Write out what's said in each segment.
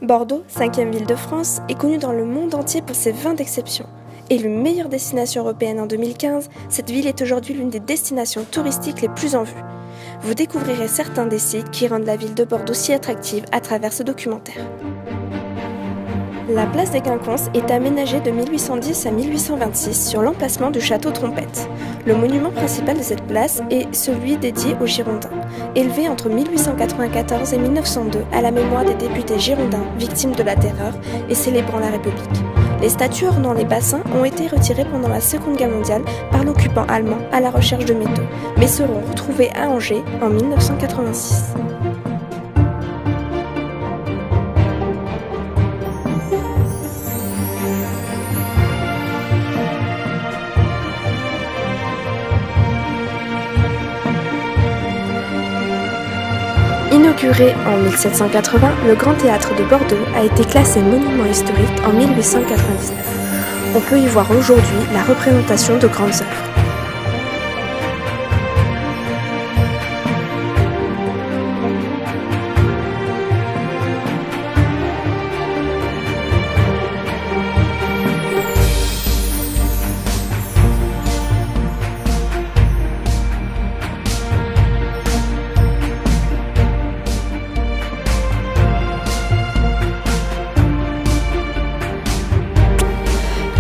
Bordeaux, 5e ville de France, est connue dans le monde entier pour ses vins d'exception. Élue meilleure destination européenne en 2015, cette ville est aujourd'hui l'une des destinations touristiques les plus en vue. Vous découvrirez certains des sites qui rendent la ville de Bordeaux si attractive à travers ce documentaire. La place des Quinconces est aménagée de 1810 à 1826 sur l'emplacement du château Trompette. Le monument principal de cette place est celui dédié aux Girondins, élevé entre 1894 et 1902 à la mémoire des députés girondins victimes de la Terreur et célébrant la République. Les statues ornant les bassins ont été retirées pendant la Seconde Guerre mondiale par l'occupant allemand à la recherche de métaux, mais seront retrouvées à Angers en 1986. Inauguré en 1780, le Grand Théâtre de Bordeaux a été classé monument historique en 1899. On peut y voir aujourd'hui la représentation de grandes œuvres.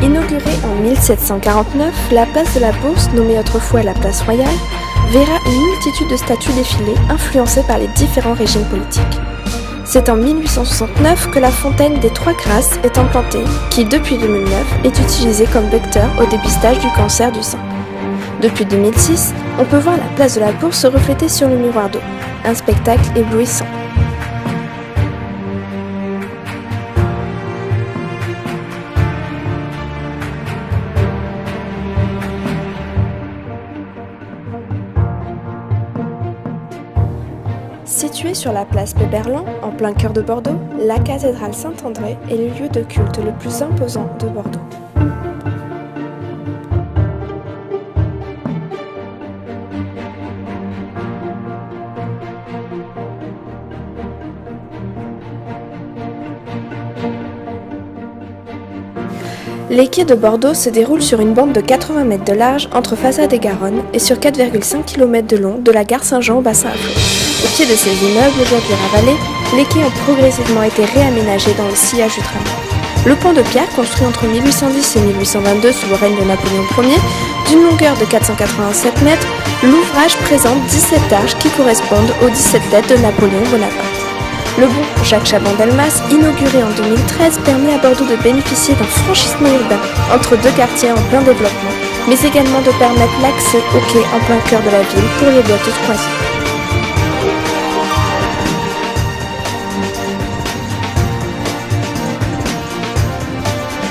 Inaugurée en 1749, la place de la Bourse, nommée autrefois la place Royale, verra une multitude de statues défiler influencées par les différents régimes politiques. C'est en 1869 que la fontaine des Trois Grâces est implantée, qui depuis 2009 est utilisée comme vecteur au dépistage du cancer du sein. Depuis 2006, on peut voir la place de la Bourse se refléter sur le miroir d'eau, un spectacle éblouissant. Située sur la place Péberlan, en plein cœur de Bordeaux, la cathédrale Saint-André est le lieu de culte le plus imposant de Bordeaux. Les quais de Bordeaux se déroulent sur une bande de 80 mètres de large entre Façade et Garonne et sur 4,5 km de long de la gare Saint-Jean au bassin à flot. Au pied de ces immeubles aujourd'hui ravalés, les quais ont progressivement été réaménagés dans le sillage du tramway. Le pont de pierre, construit entre 1810 et 1822 sous le règne de Napoléon Ier, d'une longueur de 487 mètres, l'ouvrage présente 17 arches qui correspondent aux 17 têtes de Napoléon Bonaparte. Le pont Jacques Chaban-Delmas, inauguré en 2013, permet à Bordeaux de bénéficier d'un franchissement urbain entre deux quartiers en plein développement, mais également de permettre l'accès au quai en plein cœur de la ville pour les boîtes de croisière.